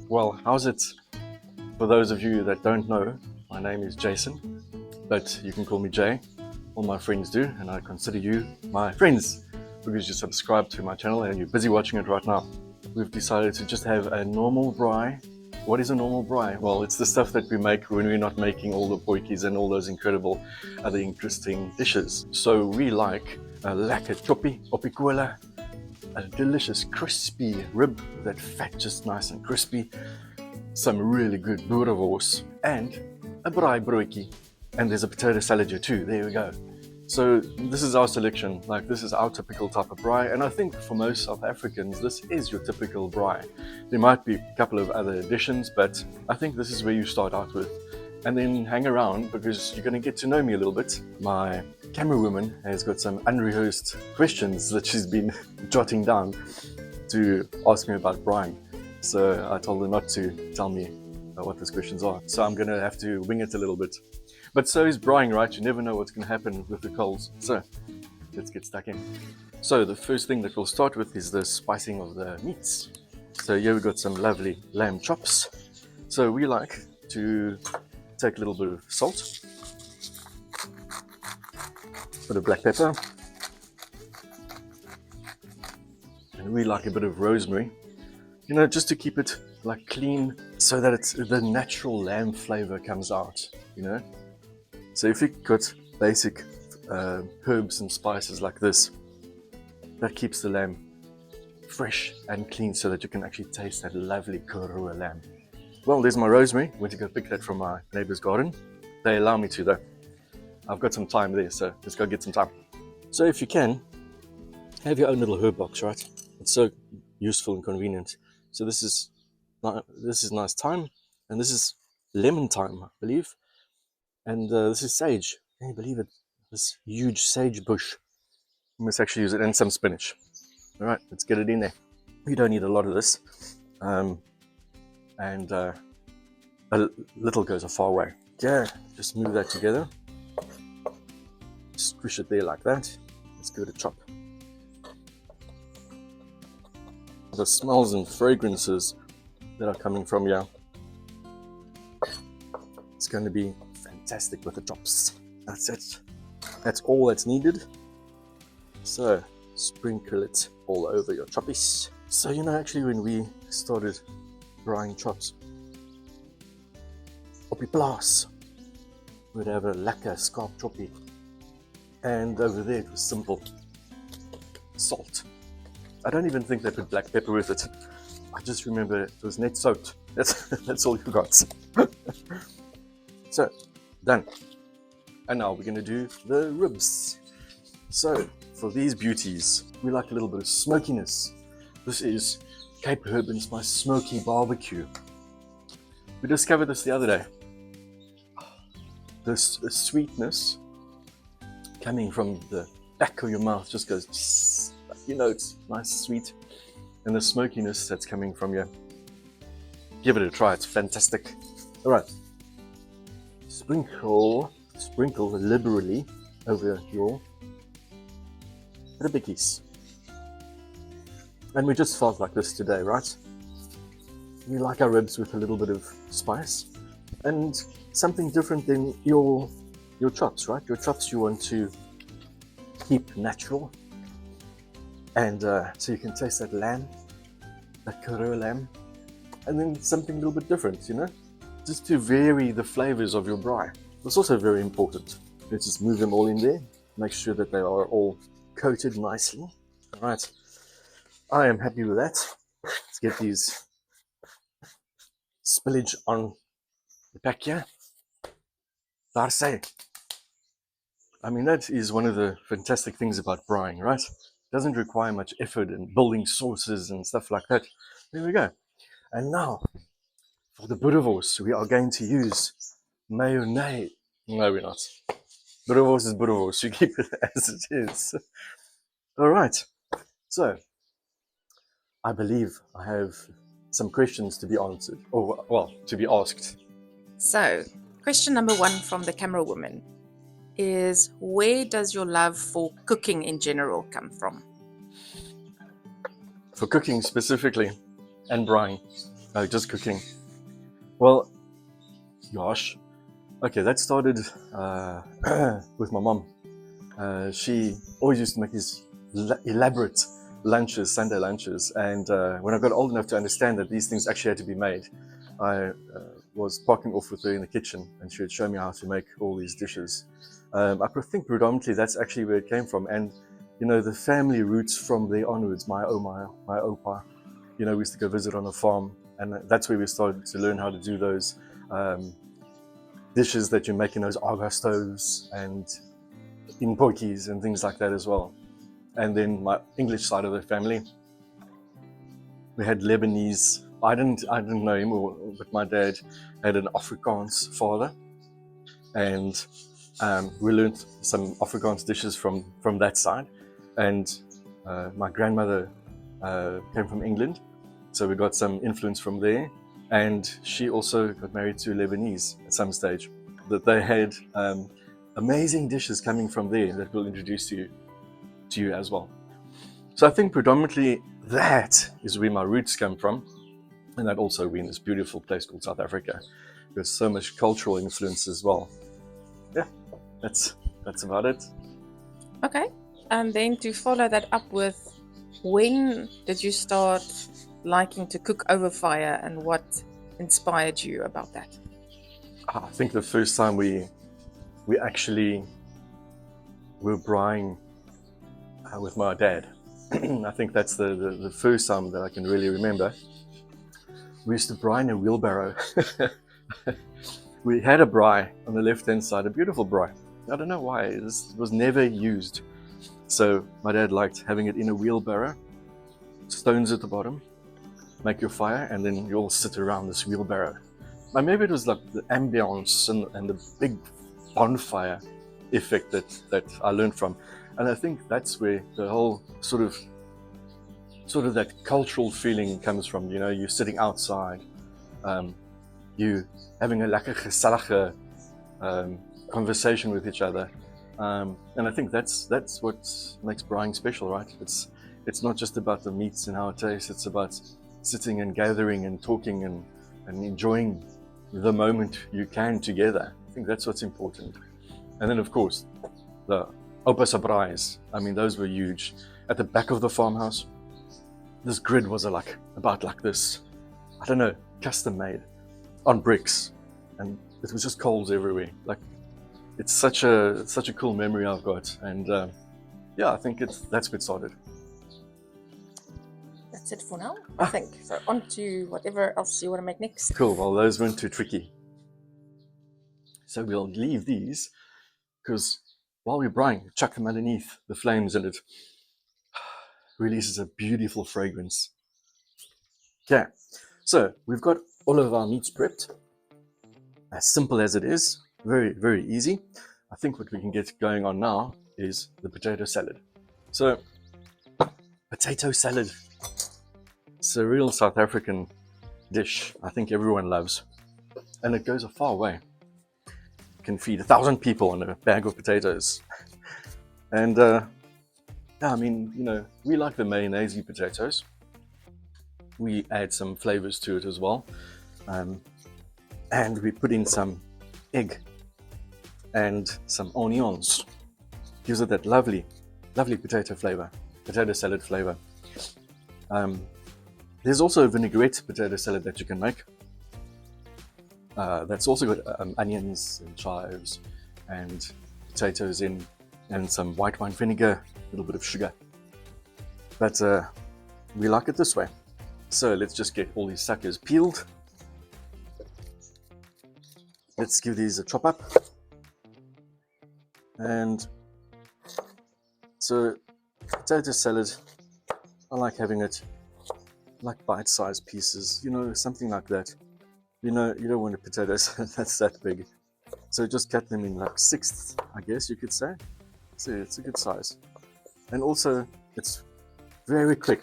Well, how's it? For those of you that don't know, my name is Jason, but you can call me Jay. All my friends do, and I consider you my friends because you subscribe to my channel and you're busy watching it right now. We've decided to just have a normal braai. What is a normal braai? Well, it's the stuff that we make when we're not making all the potjies and all those incredible other interesting dishes. So we like a lekker choppie, oppie, a delicious crispy rib, that fat just nice and crispy, some really good boerewors, and a Braai Broodjie. And there's a potato salad here too, there we go. So this is our selection, like this is our typical type of braai, and I think for most South Africans this is your typical braai. There might be a couple of other additions, but I think this is where you start out with. And then hang around because you're going to get to know me a little bit. My camera woman has got some unrehearsed questions that she's been jotting down to ask me about braaiing. So I told her not to tell me what those questions are. So I'm going to have to wing it a little bit. But so is braaiing, right? You never know what's going to happen with the coals. So let's get stuck in. So the first thing that we'll start with is the spicing of the meats. So here we've got some lovely lamb chops. So we like to take a little bit of salt, a bit of black pepper, and we like a bit of rosemary, you know, just to keep it like clean so that the natural lamb flavor comes out, you know. So if you've got basic herbs and spices like this, that keeps the lamb fresh and clean so that you can actually taste that lovely Karoo lamb. Well, there's my rosemary. Went to go pick that from my neighbor's garden. They allow me to though. I've got some time there, so let's go get some time. So if you can, have your own little herb box, right? It's so useful and convenient. So this is nice thyme, and this is lemon thyme, I believe. And this is sage. Can you believe it? This huge sage bush. We must actually use it, and some spinach. All right, let's get it in there. You don't need a lot of this. And a little goes a far way. Yeah, just move that together. Squish it there like that. Let's give it a chop. The smells and fragrances that are coming from here, it's going to be fantastic with the chops. That's it. That's all that's needed. So sprinkle it all over your choppies. So you know, actually when we started braaiing chops op die plaas, we'd have a lekker skarp choppie, and over there it was simple salt. I don't even think they put black pepper with it. I just remember it was net soaked. That's all you got. So done. And now we're going to do the ribs. So for these beauties, we like a little bit of smokiness. This is Cape Herb and Spice Smoky Barbecue. We discovered this the other day. This sweetness coming from the back of your mouth just goes, you know, it's nice, sweet. And the smokiness that's coming from you. Give it a try, it's fantastic. All right. Sprinkle liberally over your ribbies. And we just felt like this today, right? We like our ribs with a little bit of spice and something different than your chops, right? Your chops you want to keep natural, and so you can taste that lamb, that Karoo lamb, and then something a little bit different, you know, just to vary the flavors of your braai. That's also very important. Let's just move them all in there, make sure that they are all coated nicely. All right. I am happy with that. Let's get these spillage on the back here. Daar say. I mean, that is one of the fantastic things about braaiing, right? It doesn't require much effort and building sauces and stuff like that. There we go. And now, for the boerewors, we are going to use mayonnaise. No, we're not. Boerewors is boerewors. You keep it as it is. All right. So, I believe I have some questions to be answered, or well, to be asked. So, question number 1 from the camera woman is, where does your love for cooking in general come from? For cooking specifically, and braaiing. Just cooking. Well, gosh. Okay, that started with my mom. She always used to make these elaborate lunches, Sunday lunches, and when I got old enough to understand that these things actually had to be made, I was parking off with her in the kitchen, and she would show me how to make all these dishes. I think predominantly that's actually where it came from, and you know, the family roots from there onwards. My opa, you know, we used to go visit on a farm, and that's where we started to learn how to do those dishes that you make in those aga stoves and in pokies and things like that as well. And then my English side of the family, we had Lebanese. I didn't know him, but my dad had an Afrikaans father, and we learned some Afrikaans dishes from that side. And my grandmother came from England, so we got some influence from there. And she also got married to Lebanese at some stage. That they had amazing dishes coming from there that we'll introduce to you as well. So I think predominantly that is where my roots come from, and that also we're in this beautiful place called South Africa. There's so much cultural influence as well. Yeah, that's about it. Okay, and then to follow that up with, when did you start liking to cook over fire, and what inspired you about that? I think the first time we actually were braaiing with my dad. I think that's the first time that I can really remember. We used to braai in a wheelbarrow. We had a braai on the left-hand side, a beautiful braai. I don't know why, it was never used. So my dad liked having it in a wheelbarrow, stones at the bottom, make your fire, and then you all sit around this wheelbarrow. Maybe it was like the ambience and the big bonfire effect that I learned from. And I think that's where the whole sort of that cultural feeling comes from. You know, you're sitting outside, you having a lekker gesellige conversation with each other. And I think that's what makes braaiing special, right? It's not just about the meats and how it tastes, it's about sitting and gathering and talking and enjoying the moment you can together. I think that's what's important. And then of course, the opa se braais, I mean, those were huge. At the back of the farmhouse, this grid was about like this, I don't know, custom made on bricks, and it was just coals everywhere. Like, it's such a cool memory I've got, and yeah, I think that's where it started. That's it for now, I think. So on to whatever else you want to make next. Cool. Well, those weren't too tricky, so we'll leave these, because while we're braaiing, chuck them underneath the flames, and it releases a beautiful fragrance. Okay, so we've got all of our meats prepped. As simple as it is, very, very easy. I think what we can get going on now is the potato salad. So, potato salad. It's a real South African dish I think everyone loves, and it goes a far way. You can feed 1,000 people on a bag of potatoes. And yeah, I mean, you know, we like the mayonnaise potatoes. We add some flavors to it as well, and we put in some egg and some onions. Gives it that lovely potato flavor, potato salad flavor. There's also a vinaigrette potato salad that you can make. That's also got onions and chives and potatoes in, and some white wine vinegar, a little bit of sugar. But we like it this way. So let's just get all these suckers peeled. Let's give these a chop up. And so potato salad, I like having it like bite-sized pieces, you know, something like that. You know, you don't want a potato salad that's that big. So just cut them in like sixths, I guess you could say. So it's a good size. And also, it's very quick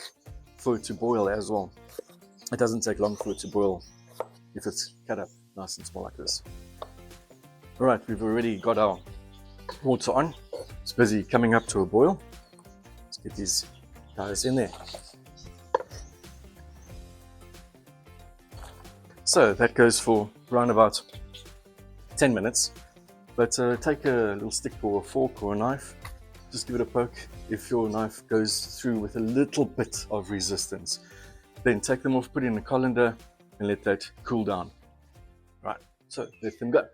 for it to boil as well. It doesn't take long for it to boil if it's cut up nice and small like this. All right, we've already got our water on. It's busy coming up to a boil. Let's get these guys in there. So that goes for around about 10 minutes. But take a little stick or a fork or a knife, just give it a poke. If your knife goes through with a little bit of resistance, then take them off, put it in a colander, and let that cool down. Right, so let them go.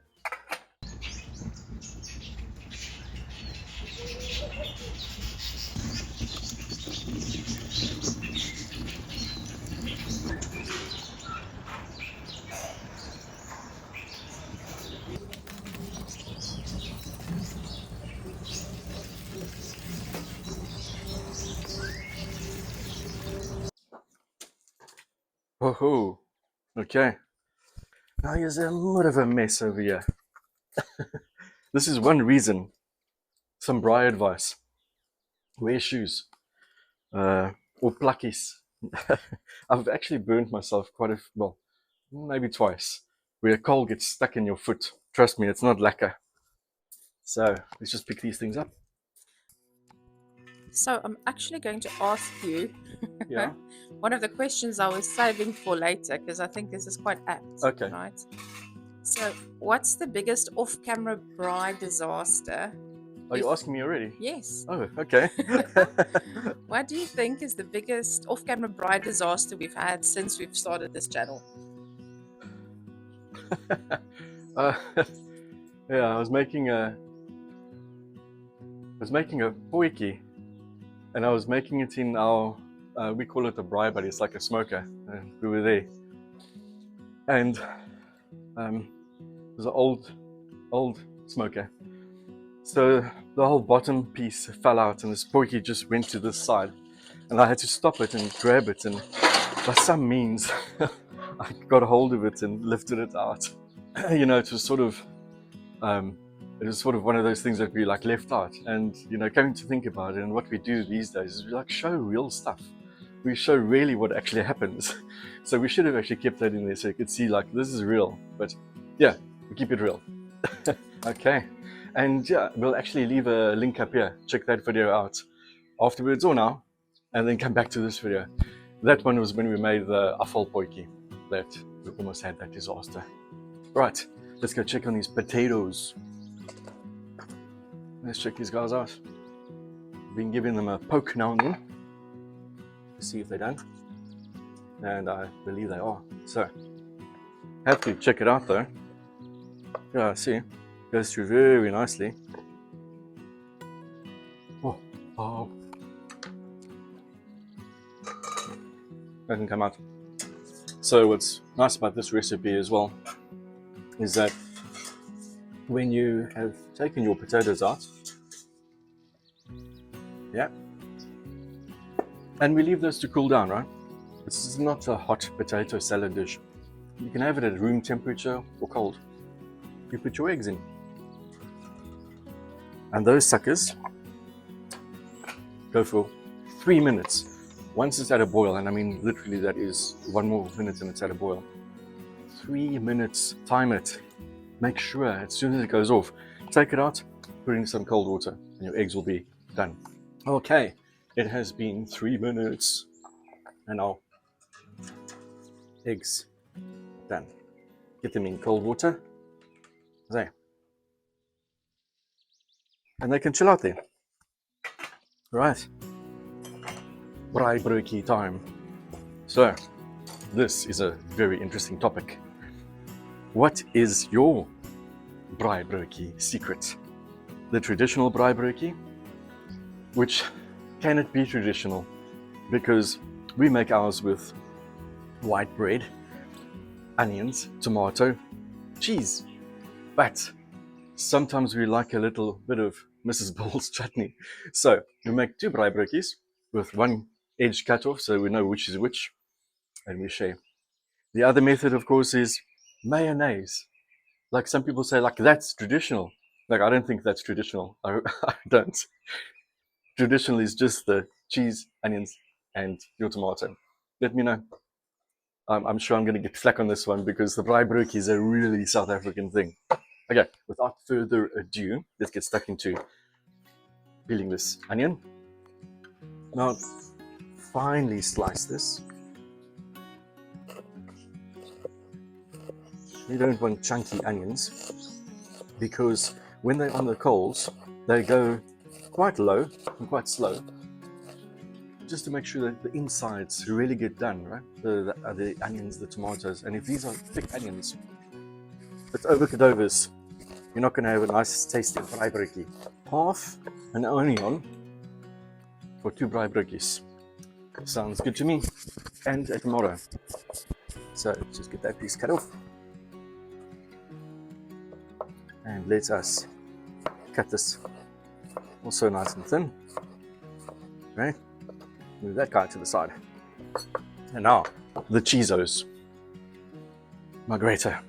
Oh, okay. Now here's a lot of a mess over here. This is one reason. Some braai advice: wear shoes or plakkies. I've actually burnt myself well, maybe twice, where a coal gets stuck in your foot. Trust me, it's not lacquer. So let's just pick these things up. So I'm actually going to ask you Yeah. one of the questions I was saving for later because I think this is quite apt. Okay. Right. So, what's the biggest off-camera braai disaster? Are you asking me already? Yes. Oh, okay. What do you think is the biggest off-camera braai disaster we've had since we've started this channel? uh, yeah, I was making a boiki, and I was making it in our we call it a braai, but it's like a smoker. We were there, and it was an old smoker. So the whole bottom piece fell out, and this boiki just went to this side, and I had to stop it and grab it, and by some means I got a hold of it and lifted it out. You know, it was sort of one of those things that we like left out. And you know, coming to think about it, and what we do these days is we like show real stuff. We show really what actually happens. So we should have actually kept that in there so you could see like this is real. But yeah, we keep it real. Okay. And yeah, we'll actually leave a link up here. Check that video out afterwards or now, and then come back to this video. That one was when we made the afvalpotjie that we almost had that disaster. Right, let's go check on these potatoes. Let's check these guys out. Been giving them a poke now and then to see if they're done, and I believe they are. So, have to check it out though. Yeah, see, goes through very nicely. Oh, that can come out. So what's nice about this recipe as well is that when you have taken your potatoes out, yeah, and we leave those to cool down, right? This is not a hot potato salad dish. You can have it at room temperature or cold. You put your eggs in. And those suckers go for 3 minutes. Once it's at a boil, and I mean literally that is 1 more minute and it's at a boil. 3 minutes, time it. Make sure as soon as it goes off, take it out, put in some cold water, and your eggs will be done. Okay, it has been 3 minutes, and our eggs done. Get them in cold water, there, and they can chill out there. Right, Braai Broodjie time. So, this is a very interesting topic. What is your Braai Broodjie secret? The traditional Braai Broodjie, which can it be traditional? Because we make ours with white bread, onions, tomato, cheese. But sometimes we like a little bit of Mrs. Bowles chutney. So we make 2 braai broodjies with 1 edge cut off so we know which is which, and we share. The other method, of course, is mayonnaise. Like some people say, like that's traditional. Like I don't think that's traditional. I don't. Traditional is just the cheese, onions, and your tomato. Let me know. I'm sure I'm going to get flack on this one because the braai broodjie is a really South African thing. Okay, without further ado, let's get stuck into peeling this onion. Now, finely slice this. you don't want chunky onions, because when they're on the coals, they go quite low and quite slow, just to make sure that the insides really get done, right? The onions, the tomatoes, and if these are thick onions, it's over cadovers. You're not going to have a nice tasty braai broodjie. Half an onion for 2 braai broodjies. Sounds good to me. And a tomato. So let's just get that piece cut off. And let us cut this also nice and thin. Right? Move that guy to the side. And now, the cheesos. My grater.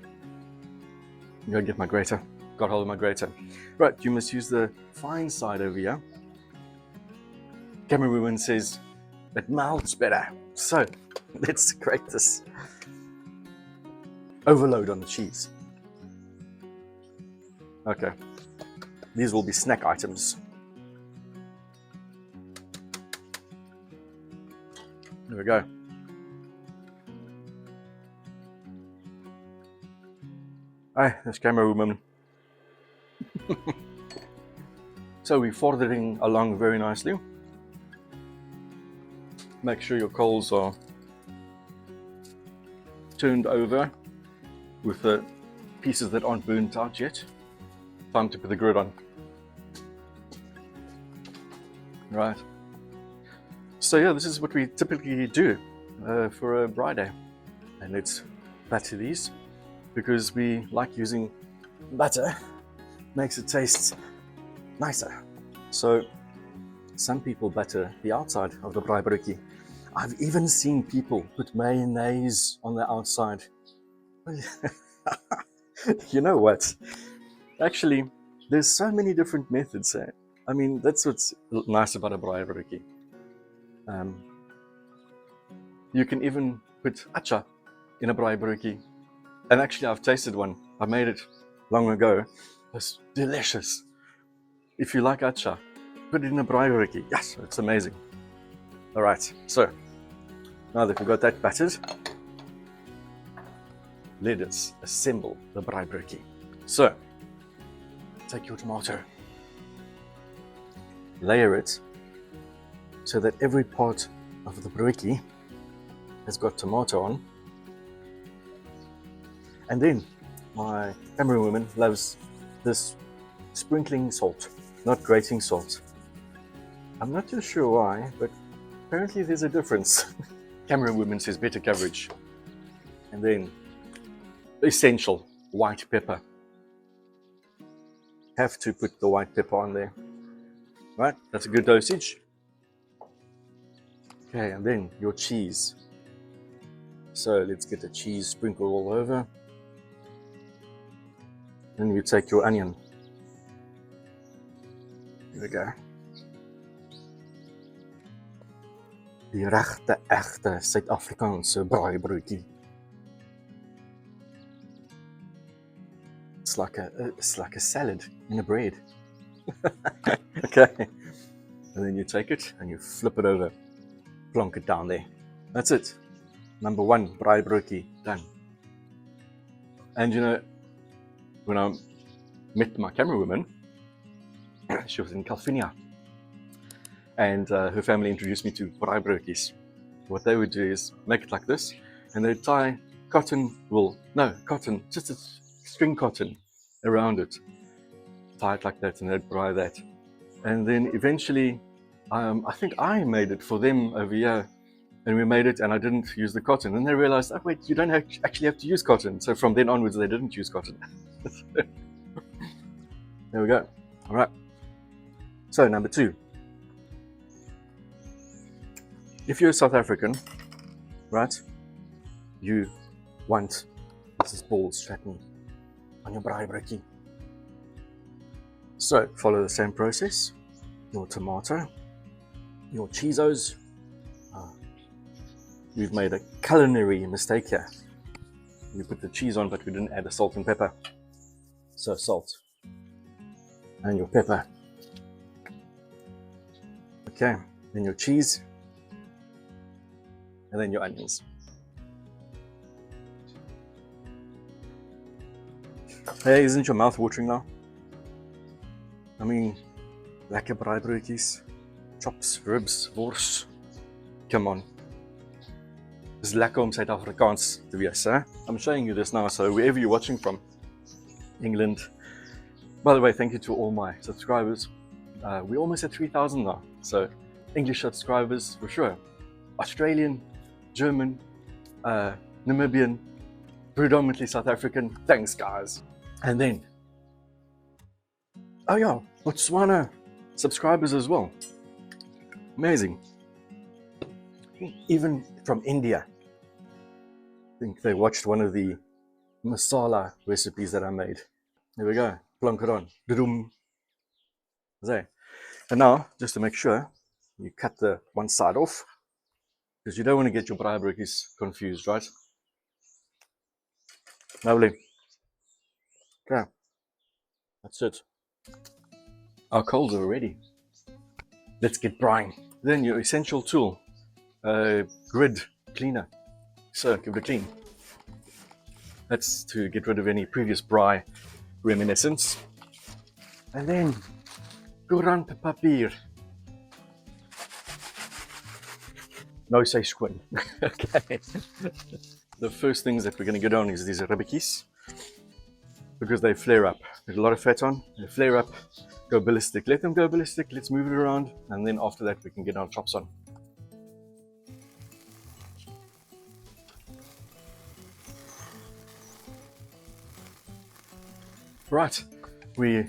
I'm going to get my grater. Got hold of my grater. Right, you must use the fine side over here. Camerawoman says it melts better. So, let's create this overload on the cheese. Okay, these will be snack items. There we go. Hi, this camera woman. So we're fordering along very nicely. Make sure your coals are turned over with the pieces that aren't burnt out yet. Time to put the grid on. Right. So yeah, this is what we typically do for a braai day. And let's batter these because we like using butter. Makes it taste nicer. So some people butter the outside of the braai broodjie. I've even seen people put mayonnaise on the outside. You know what? Actually, there's so many different methods. I mean, that's what's nice about a braai broodjie. You can even put acha in a braai broodjie. And actually, I've tasted one. I made it long ago. It's delicious. If you like acha, put it in a braai broodjie. Yes, it's amazing. All right, so now that we've got that battered, let us assemble the braai broodjie. So, take your tomato, layer it so that every part of the broodjie has got tomato on. And then my camera woman loves this sprinkling salt, not grating salt. I'm not too sure why, but apparently there's a difference. Camera woman says better coverage. And then essential white pepper. Have to put the white pepper on there. Right, that's a good dosage. Okay, and then your cheese. So let's get the cheese sprinkled all over. Then you take your onion. Here we go. Die regte, echte Suid-Afrikaanse braai broodjie. It's like a salad in a bread. Okay. And then you take it and you flip it over. Plonk it down there. That's it. Number 1 braai broodjie done. And you know, when I met my camera woman, she was in California, and her family introduced me to braai broodjies. What they would do is make it like this, and they'd tie cotton wool, no, cotton, just a string cotton around it, tie it like that, and they'd braai that. And then eventually, I think I made it for them over here, and we made it, and I didn't use the cotton. And they realized, oh wait, you don't actually have to use cotton. So from then onwards, they didn't use cotton. There we go. All right. So number 2. If you're a South African, right, you want this balls chutney on your braai broodjie. So follow the same process. Your tomato, your cheesos. We've made a culinary mistake here. We put the cheese on, but we didn't add the salt and pepper. So salt and your pepper. Okay, then your cheese, and then your onions. Hey, isn't your mouth watering now? I mean, lekker braai broodjies, chops, ribs, wors. Come on. Dis lekker om Suid-Afrikaans te wees, hè? I'm showing you this now, so wherever you're watching from, England. By the way, thank you to all my subscribers. We're almost at 3,000 now, so English subscribers for sure. Australian, German, Namibian, predominantly South African. Thanks, guys. And then, oh yeah, Botswana subscribers as well. Amazing. Even from India. I think they watched one of the masala recipes that I made. There we go. Plonk it on. Dudum. There. And now, just to make sure, you cut the one side off, because you don't want to get your braai broodjies confused, right? Lovely. Okay. That's it. Our coals are ready. Let's get braaiing. Then your essential tool, grid cleaner. So give it a clean. That's to get rid of any previous braai reminiscence. And then courant papier. No say squin. Okay. The first things that we're going to get on is these ribbitjies, because they flare up. There's a lot of fat on, they flare up, go ballistic. Let them go ballistic, let's move it around, and then after that we can get our chops on. Right, we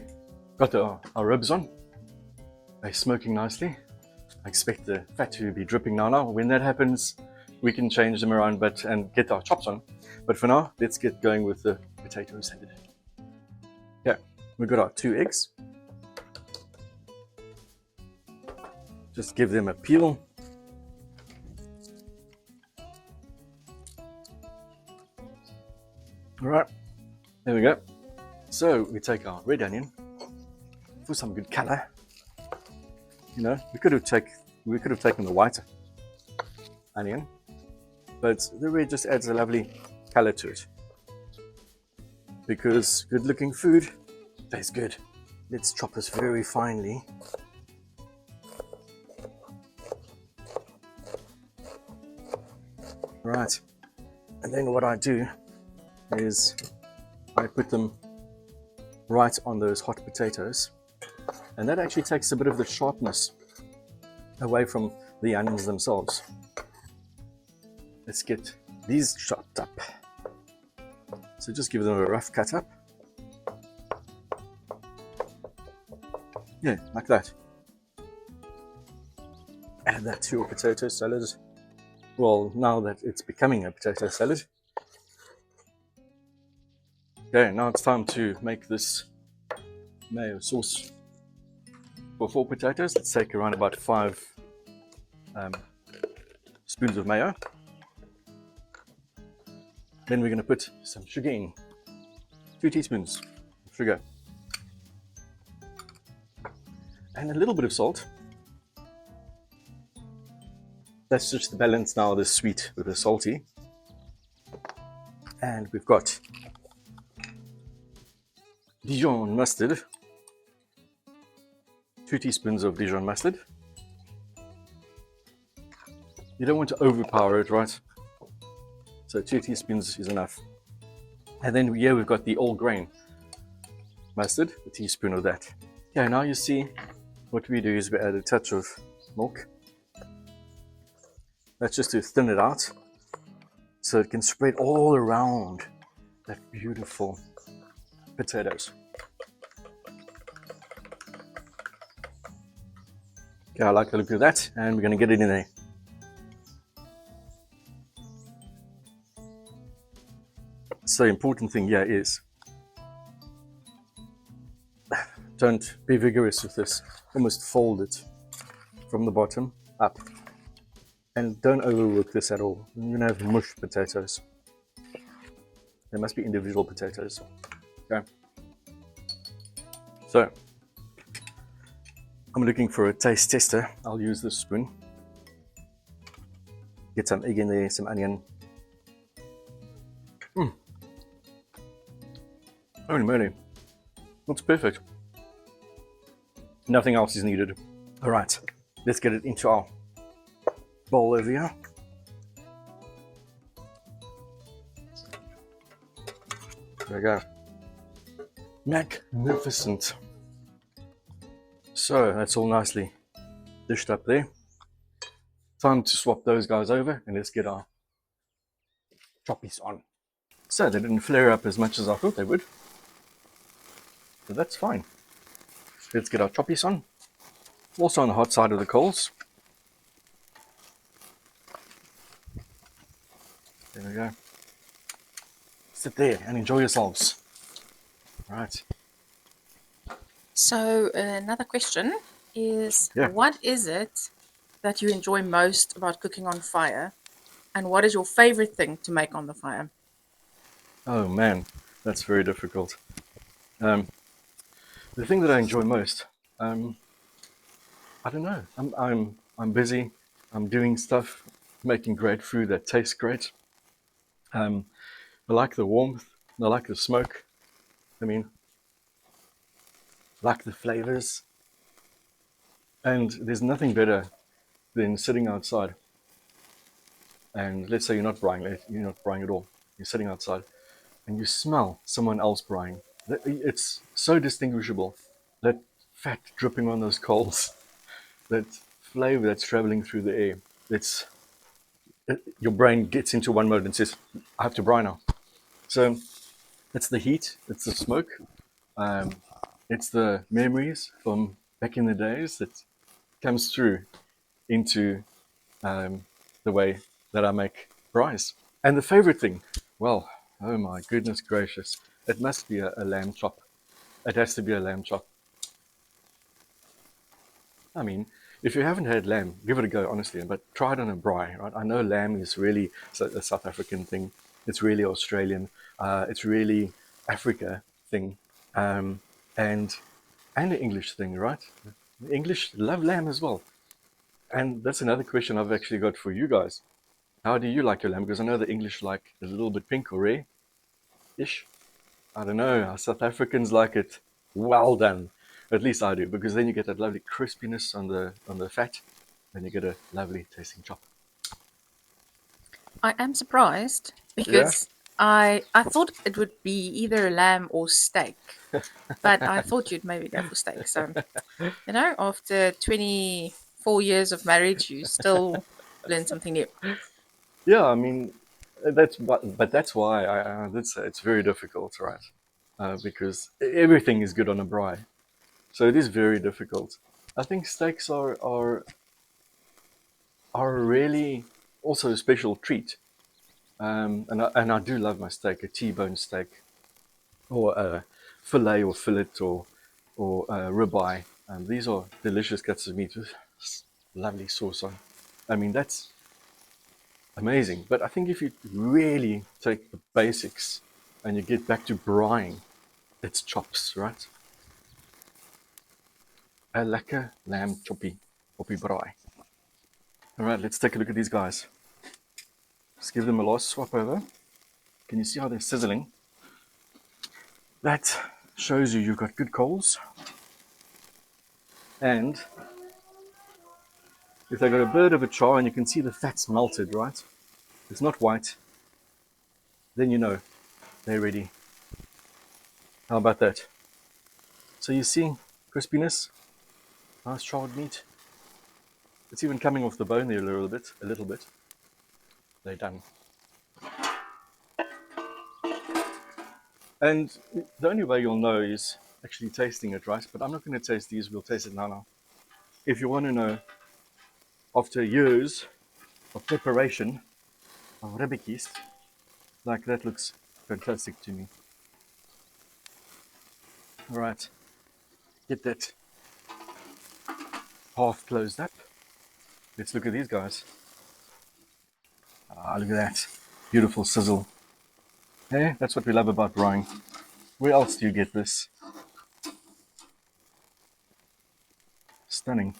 got our ribs on. They're smoking nicely. I expect the fat to be dripping now. When that happens, we can change them around and get our chops on. But for now, let's get going with the potato salad. Okay, we've got our 2 eggs. Just give them a peel. All right, there we go. So we take our red onion for some good color. You know, we could have taken the white onion, but the red just adds a lovely color to it. Because good looking food tastes good. Let's chop this very finely. Right, and then what I do is I put them right on those hot potatoes, and that actually takes a bit of the sharpness away from the onions themselves. Let's get these chopped up. So just give them a rough cut up. Yeah, like that. Add that to your potato salad. Well, now that it's becoming a potato salad. Okay, now it's time to make this mayo sauce. For 4 potatoes, let's take around about 5 spoons of mayo. Then we're going to put some sugar in. 2 teaspoons of sugar. And a little bit of salt. That's just to balance now the sweet with the salty. And we've got Dijon mustard. 2 teaspoons of Dijon mustard. You don't want to overpower it, right? So 2 teaspoons is enough. And then here we've got the all grain mustard, a teaspoon of that. Okay, now you see what we do is we add a touch of milk. That's just to thin it out so it can spread all around that beautiful potatoes. Okay, I like the look of that, and we're going to get it in there. So the important thing here is don't be vigorous with this. Almost fold it from the bottom up. And don't overwork this at all. You're going to have mush potatoes. They must be individual potatoes. Okay. So, I'm looking for a taste tester. I'll use this spoon. Get some egg in there, some onion. Holy moly, looks perfect. Nothing else is needed. All right, let's get it into our bowl over here. There we go. Magnificent. So that's all nicely dished up there. Time to swap those guys over and let's get our choppies on. So they didn't flare up as much as I thought they would, but that's fine. Let's get our choppies on. Also on the hot side of the coals. There we go. Sit there and enjoy yourselves. Right. So another question is, Yeah. what is it that you enjoy most about cooking on fire? And what is your favorite thing to make on the fire? Oh man, that's very difficult. The thing that I enjoy most, I don't know. I'm busy. I'm doing stuff, making great food that tastes great. I like the warmth. I like the smoke. I mean, like the flavors. And there's nothing better than sitting outside. And let's say you're not braaiing at all. You're sitting outside, and you smell someone else braaiing. It's so distinguishable. That fat dripping on those coals, that flavor that's traveling through the air. Your brain gets into one mode and says, I have to braai now. So it's the heat, it's the smoke, it's the memories from back in the days that comes through into the way that I make braais. And the favorite thing, well, oh my goodness gracious, it must be a lamb chop. It has to be a lamb chop. I mean, if you haven't had lamb, give it a go, honestly, but try it on a braai, right? I know lamb is really a South African thing. It's really Australian. It's really Africa thing. And an English thing, right? The English love lamb as well. And that's another question I've actually got for you guys. How do you like your lamb? Because I know the English like a little bit pink or rare-ish. I don't know. Our South Africans like it well done. At least I do, because then you get that lovely crispiness on the fat, and you get a lovely tasting chop. I am surprised because I thought it would be either a lamb or steak, but I thought you'd maybe go for steak. So, after 24 years of marriage, you still learn something new. Yeah, I mean, but that's why I did say it's very difficult, right? Because everything is good on a braai, so it is very difficult. I think steaks are really also a special treat. And I do love my steak, a T-bone steak, or a fillet or fillet or ribeye. These are delicious cuts of meat with lovely sauce on. I mean, that's amazing. But I think if you really take the basics and you get back to braaiing, it's chops, right? A lekker lamb choppie op die braai. All right, let's take a look at these guys. Just give them a last swap over. Can you see how they're sizzling? That shows you've got good coals. And if they've got a bit of a char and you can see the fat's melted, right? It's not white. Then you know they're ready. How about that? So you see crispiness, nice charred meat. It's even coming off the bone there a little bit. They're done. And the only way you'll know is actually tasting it, right? But I'm not going to taste these. We'll taste it now. If you want to know, after years of preparation of ribbetjies, like that looks fantastic to me. All right, get that half closed up. Let's look at these guys. Ah, look at that. Beautiful sizzle. Hey, that's what we love about braaiing. Where else do you get this? Stunning.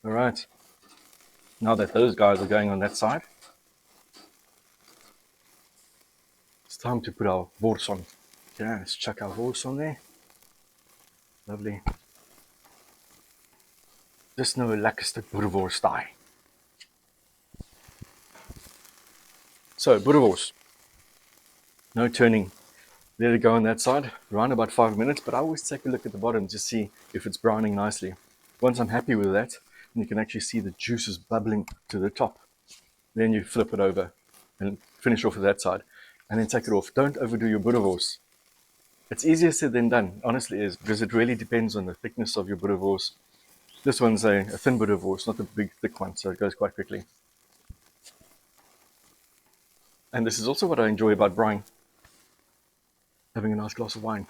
All right. Now that those guys are going on that side, it's time to put our boerewors on. Yeah, let's chuck our horse on there. Lovely. Dis nou 'n lekkerste boerewors daai. So, boerewors. No turning. Let it go on that side, around about 5 minutes, but I always take a look at the bottom to see if it's browning nicely. Once I'm happy with that, you can actually see the juices bubbling to the top. Then you flip it over and finish off with that side, and then take it off. Don't overdo your boerewors. It's easier said than done, honestly it is, because it really depends on the thickness of your boerewors. This one's a thin boerewors, not a big thick one, so it goes quite quickly. And this is also what I enjoy about brine, having a nice glass of wine.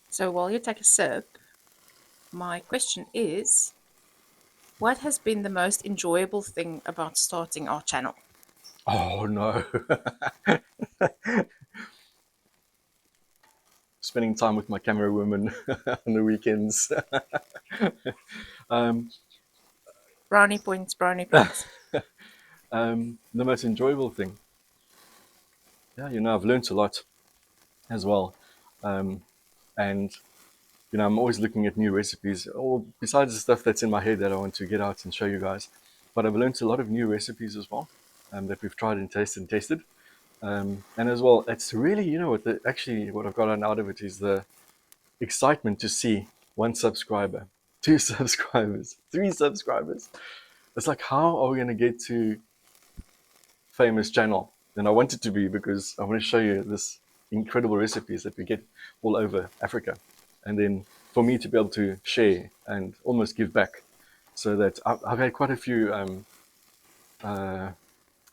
So while you take a sip, my question is, what has been the most enjoyable thing about starting our channel? Oh no. Spending time with my camera woman on the weekends. Brownie points, brownie points. The most enjoyable thing. Yeah, I've learned a lot as well. And I'm always looking at new recipes, or besides the stuff that's in my head that I want to get out and show you guys. But I've learned a lot of new recipes as well, that we've tried and tested. And as well, it's really, what I've gotten out of it is the excitement to see 1 subscriber, 2 subscribers, 3 subscribers. It's like, how are we going to get to famous channel? And I want it to be, because I want to show you this incredible recipes that we get all over Africa. And then for me to be able to share and almost give back, so that I've had quite a few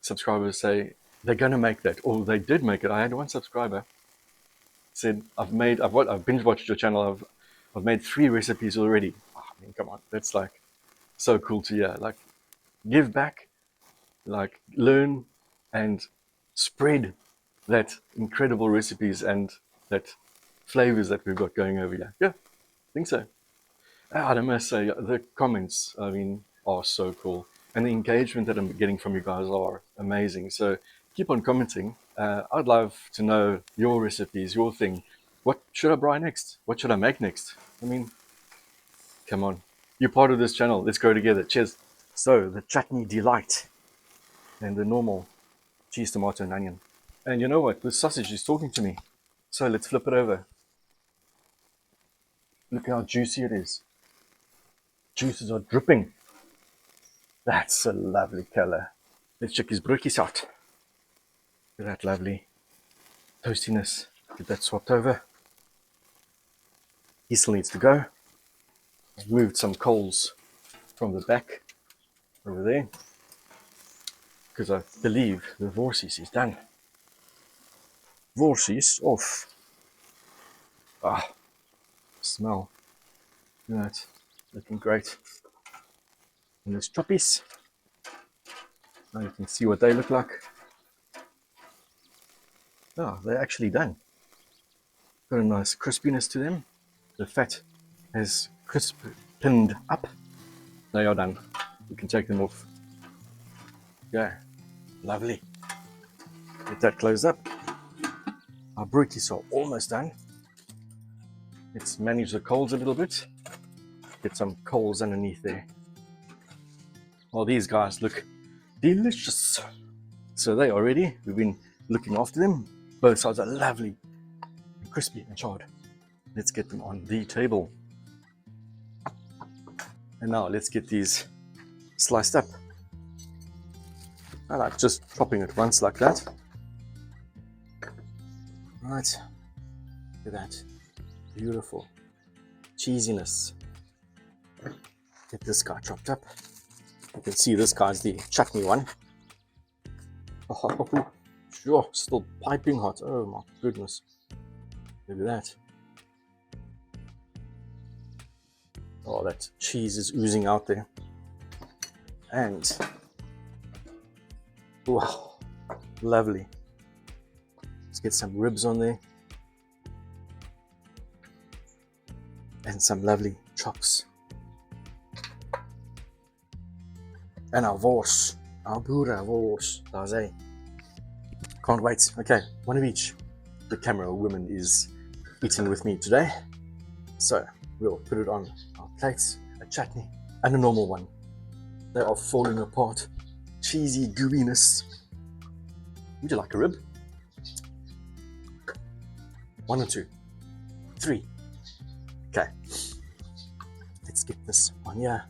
subscribers say they're going to make that, or they did make it. I had 1 subscriber said, I've binge watched your channel. I've made 3 recipes already. Oh, I mean, come on, that's like so cool to hear. Like, give back, like learn and spread that incredible recipes and that flavors that we've got going over here. Yeah, I think so. I must say, the comments, are so cool. And the engagement that I'm getting from you guys are amazing. So keep on commenting. I'd love to know your recipes, your thing. What should I braai next? What should I make next? Come on. You're part of this channel. Let's go together. Cheers. So, the chutney delight and the normal cheese, tomato, and onion. And you know what? This sausage is talking to me. So let's flip it over. Look how juicy it is. Juices are dripping. That's a lovely color. Let's check his broodjies out. Look at that lovely toastiness. Get that swapped over. He still needs to go. I've moved some coals from the back over there, because I believe the worsies is done. Worsies off. Ah, smell. Look at that. Looking great. And there's choppies. Now you can see what they look like. Oh, they're actually done. Got a nice crispiness to them. The fat has crisped up. They are done. You can take them off. Yeah, lovely. Get that closed up. Our broodjies are almost done. Let's manage the coals a little bit. Get some coals underneath there. Well, these guys look delicious. So they are ready. We've been looking after them. Both sides are lovely and crispy and charred. Let's get them on the table. And now let's get these sliced up. I like just chopping it once like that. Right. Look at that. Beautiful cheesiness. Get this guy chopped up. You can see this guy's the chutney one. Oh, sure, still piping hot. Oh my goodness. Look at that. Oh, that cheese is oozing out there. And, wow, lovely. Let's get some ribs on there. And some lovely chops. And our wors, our boerewors, daar's hy. Can't wait. Okay, one of each. the camera woman is eating with me today. So we'll put it on our plates, a chutney and a normal one. They are falling apart. Cheesy gooiness. Would you like a rib? 1 or 2? 3? Okay. Let's get this on here.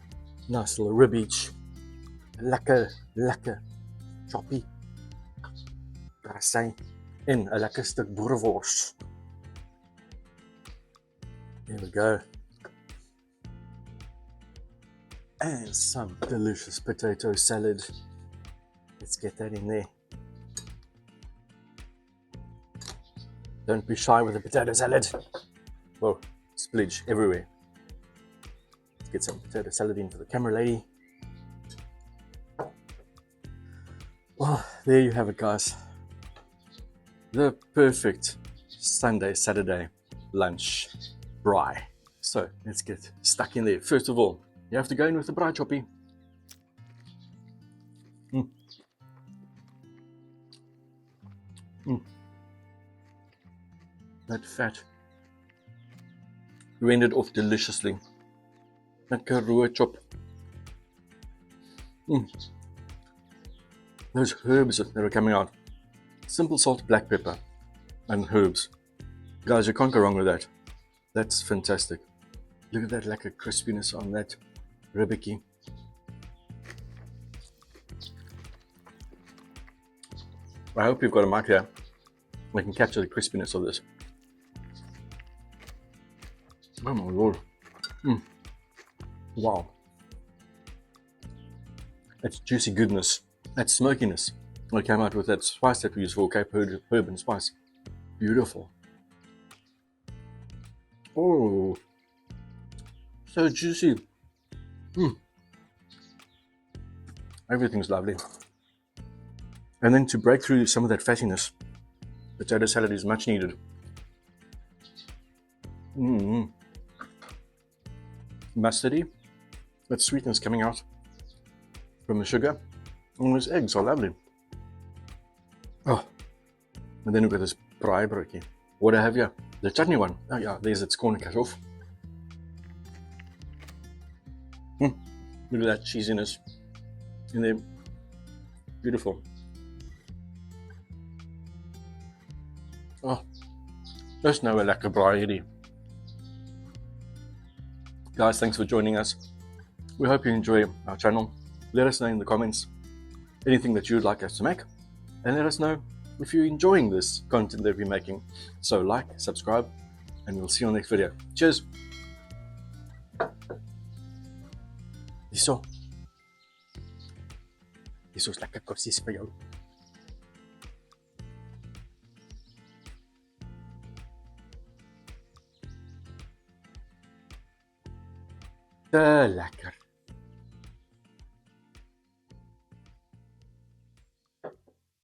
Nice little rib each. Lekker choppy. Gotta say, in a lekker stuk boerewors. There we go. And some delicious potato salad. Let's get that in there. Don't be shy with the potato salad. Whoa, spillage everywhere. Let's get some potato salad in for the camera lady. Well, there you have it, guys. The perfect Sunday, Saturday lunch braai. So let's get stuck in there. First of all, you have to go in with the braai choppy. That fat rendered off deliciously. That karoo chop. Those herbs that are coming out. Simple salt, black pepper, and herbs. Guys, you can't go wrong with that. That's fantastic. Look at that lekker crispiness on that ribbicky. I hope you've got a mic here. I can capture the crispiness of this. Oh my lord. Wow. That's juicy goodness. That smokiness. I came out with that spice that we use for Cape herb and spice. Beautiful. Oh, so juicy. Everything's lovely. And then to break through some of that fattiness, potato salad is much needed. Mustardy, that sweetness coming out from the sugar, and those eggs are lovely. Oh, and then we've got this Braai Broodjie. What do I have here? The chutney one. Oh yeah, there's its corner cut off. Look at that cheesiness in there. Beautiful. Oh, there's no lekker braai hierdie. Guys, thanks for joining us. We hope you enjoy our channel. Let us know in the comments anything that you'd like us to make, and let us know if you're enjoying this content that we're making. So like, subscribe, and we'll see you on the next video. Cheers. Hierso's lekker kossies vir jou. Te lekker.